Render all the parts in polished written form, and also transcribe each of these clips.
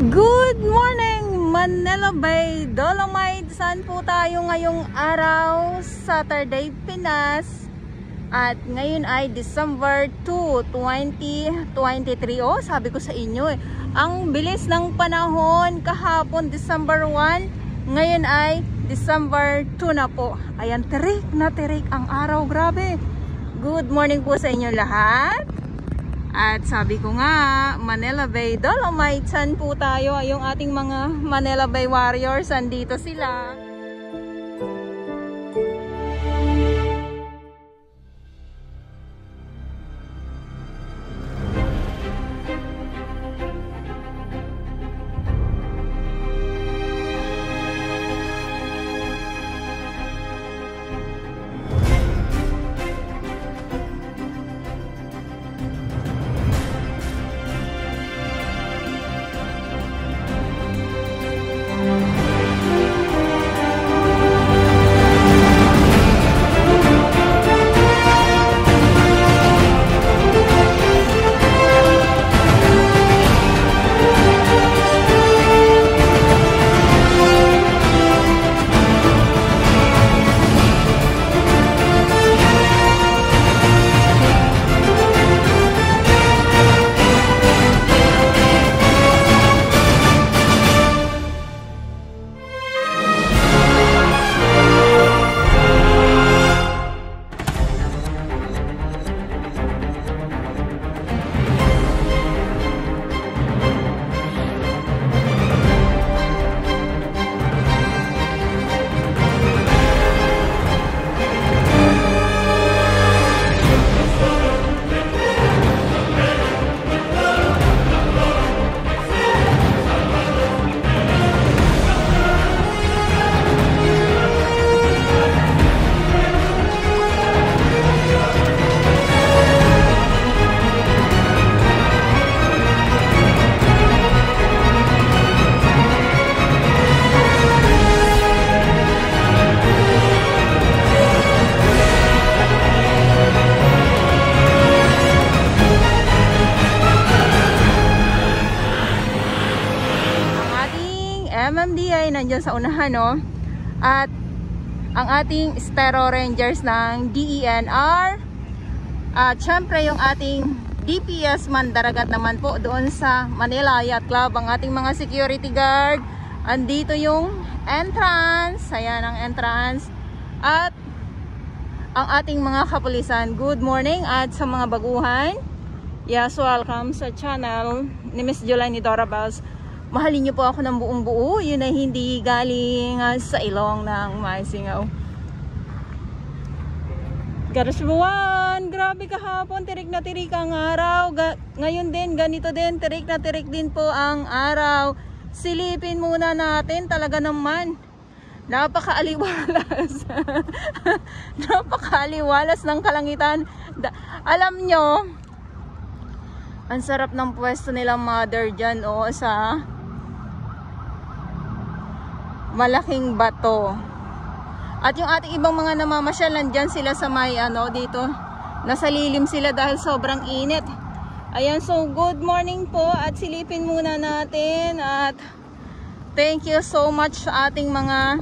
Good morning, Manila Bay, Dolomite. Saan po tayo ngayong araw? Saturday, Pinas. At ngayon ay December 2, 2023. Oh, sabi ko sa inyo ang bilis ng panahon. Kahapon December 1, ngayon ay December 2 na po. Ayan, tirik na tirik ang araw. Grabe. Good morning po sa inyo lahat. At sabi ko nga, Manila Bay, Dolomite, saan po tayo? Yung ating mga Manila Bay Warriors, andito sila. MMDA nandiyan sa unahan, no? At ang ating Stero Rangers ng DENR at syempre yung ating DPS Mandaragat naman po doon sa Manila Yacht Club. Ang ating mga security guard, andito yung entrance, ayan ang entrance, at ang ating mga kapulisan. Good morning. At sa mga baguhan, yes, welcome sa channel ni Miss Jolani Dorabels. Mahalin niyo po ako ng buong buo. Yun ay hindi galing sa ilong ng Maisingaw. Garasbuan, grabe kahapon, tirik na tirik ang araw. Ngayon din, ganito din, tirik na tirik din po ang araw. Silipin muna natin, talaga naman. Napakaaliwalas. Napakaaliwalas ng kalangitan. Alam nyo, ang sarap ng pwesto nila mother dyan, oh, sa malaking bato. At yung ating ibang mga namamasyal, nandyan sila sa may dito, nasa lilim sila dahil sobrang init. Ayan, so good morning po at silipin muna natin. At thank you so much sa ating mga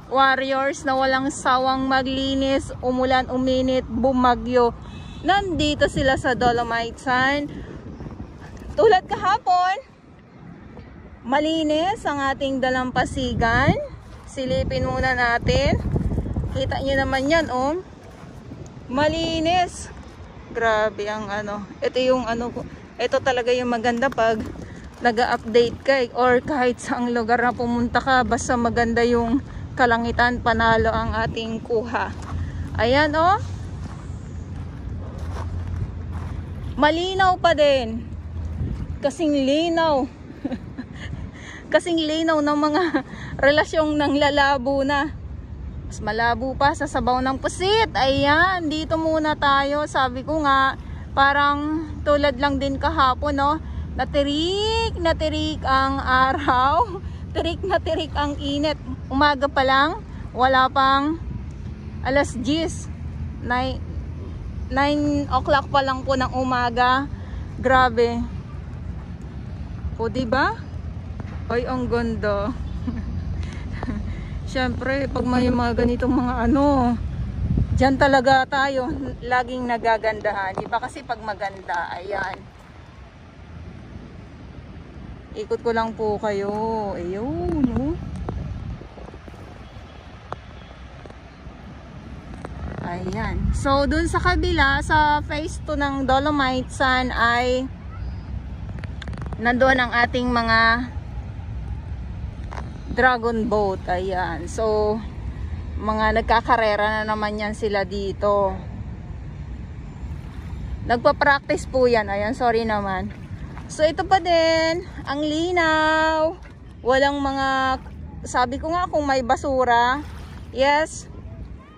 warriors na walang sawang maglinis, umulan, uminit, bumagyo. Nandito sila sa Dolomite Sun. Tulad kahapon, malinis ang ating dalampasigan. Silipin muna natin. Kita nyo naman yan, oh. Malinis. Grabe ang ito yung ito talaga yung maganda pag nag-update ka or kahit saang lugar na pumunta ka, basta maganda yung kalangitan, panalo ang ating kuha. Ayan, oh. Malinaw pa din. Kasing linaw. Kasing linaw ng mga relasyong nang lalabo na. Mas malabo pa sa sabaw ng pusit. Ayan, dito muna tayo. Sabi ko nga, parang tulad lang din kahapon, no? Na tirik ang araw. Tirik na tirik ang init. Umaga pa lang, wala pang alas 10. 9 o'clock pa lang po ng umaga. Grabe. O diba? Ay, ang ganda. Siyempre, pag may mga ganitong mga ano, dyan talaga tayo laging nagagandahan. Di ba kasi pag maganda, ayan. Ikot ko lang po kayo. Ayun, no? Ayan. So, dun sa kabila, sa phase 2 ng Dolomite Sun ay nandoon ang ating mga dragon boat. Ayan. So, mga nagkakarera na naman yan sila dito. Nagpa-practice po yan. Ayan, sorry naman. So, ito pa din. Ang linaw. Walang mga, sabi ko nga kung may basura. Yes.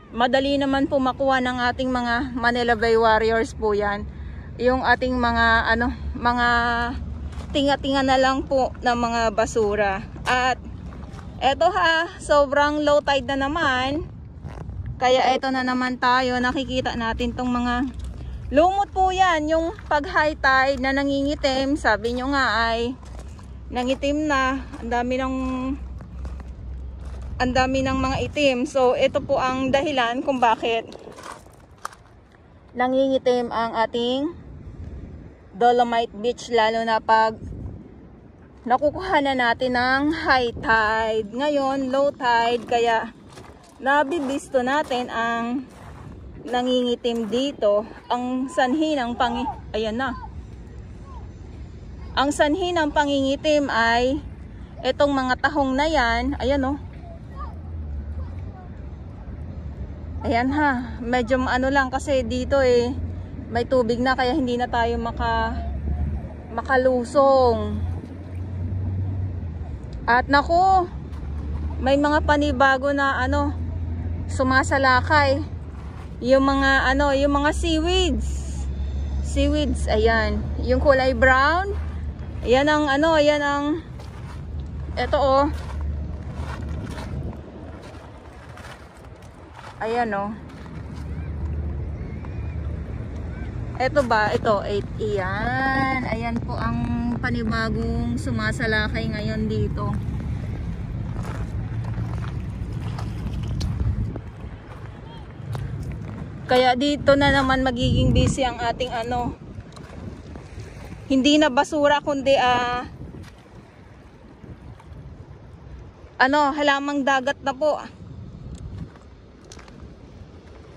Madali naman po makuha ng ating mga Manila Bay Warriors po yan. Yung ating mga, ano, mga tinga-tinga na lang po ng mga basura. At, eto ha, sobrang low tide na naman. Kaya eto na naman tayo, nakikita natin tong mga lumot po yan. Yung pag high tide na nangingitim, sabi nyo nga ay nangitim na. Ang dami ng mga itim. So, ito po ang dahilan kung bakit nangingitim ang ating Dolomite Beach, lalo na pag nakukuha na natin ng high tide. Ngayon, low tide, kaya nabibisto natin ang nangingitim dito. Ang sanhi ng ayan na. Ang sanhi ng pangingitim ay itong mga tahong na yan. Ayan o. Ayan ha. Medyo ano lang kasi dito eh may tubig na, kaya hindi na tayo makalusong. At naku, may mga panibago na ano sumasalakay. Yung mga ano, yung mga seaweeds, ayan, yung kulay brown. Ayan ang ano, ayan ang ito oh. Ayan oh. Ito ba? Ito, 8. Ayan. Ayan po ang panibagong sumasalakay ngayon dito. Kaya dito na naman magiging busy ang ating ano. Hindi na basura kundi halamang dagat na po.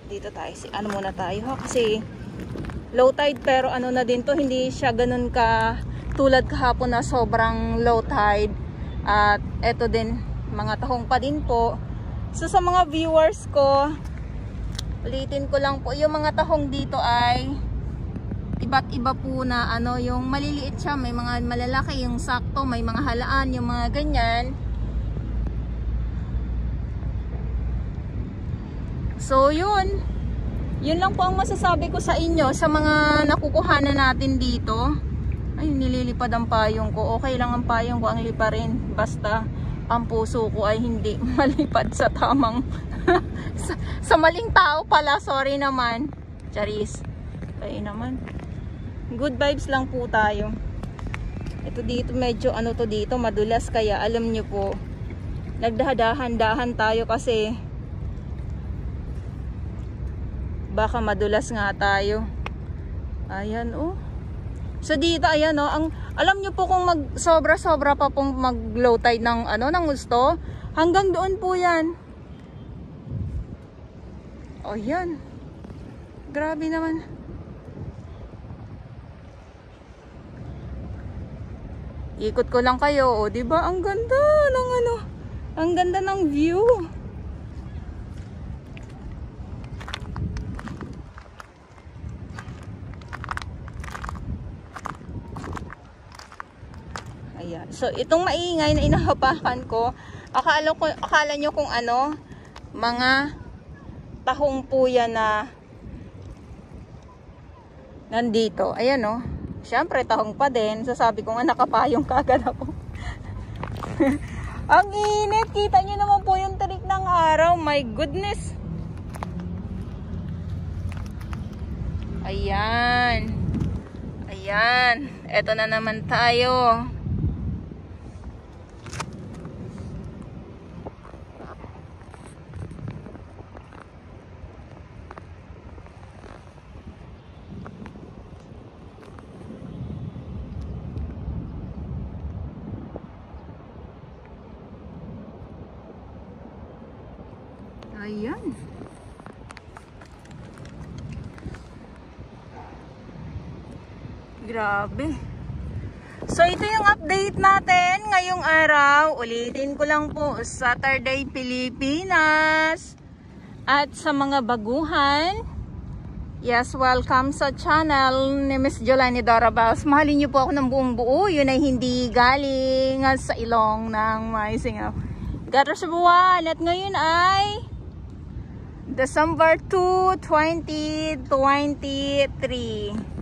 Dito tayo, ano muna tayo ha, kasi low tide, pero ano na din to, hindi siya ganun ka tulad kahapon na sobrang low tide. At eto din, mga tahong pa din po. So sa mga viewers ko, ulitin ko lang po, yung mga tahong dito ay iba't iba po na ano, yung maliliit siya, may mga malalaki, yung sakto, may mga halaan, yung mga ganyan. So yun lang po ang masasabi ko sa inyo sa mga nakukuhanan natin dito. Ay, nililipad ang payong ko. Okay lang ang payong ko ang liparin, basta ang puso ko ay hindi malipad sa tamang sa maling tao pala, sorry naman. Charis. Kaya naman. Good vibes lang po tayo. Ito dito medyo ano to dito, madulas, kaya alam nyo po, nagdahadahan-dahan tayo kasi baka madulas nga tayo. Ayan oh. So dito ayan oh, alam nyo po kung sobra-sobra pa pong mag low tide ng ano, ng gusto, hanggang doon po yan. Oh yan. Grabe naman. Ikot ko lang kayo, oh, 'di ba? Ang ganda ng ano, ang ganda ng view. Ayan. So, itong maingay na inahapakan ko, akala nyo kung ano, mga tahong po yan na nandito. Ayan o. Siyempre, tahong pa din. Sasabi ko nga, nakapayong kagad ako. Ang init. Kita nyo naman po yung tarik ng araw. My goodness. Ayan. Ayan. Eto na naman tayo. Ayan. Grabe. So, ito yung update natin ngayong araw. Ulitin ko lang po, Saturday Pilipinas. At sa mga baguhan, yes, welcome sa channel ni Miss Jolani Dorabels. Mahalin niyo po ako ng buong buo. Yun ay hindi galing sa ilong ng may singaw. Gato sa buwan. At ngayon ay December 2, 2023.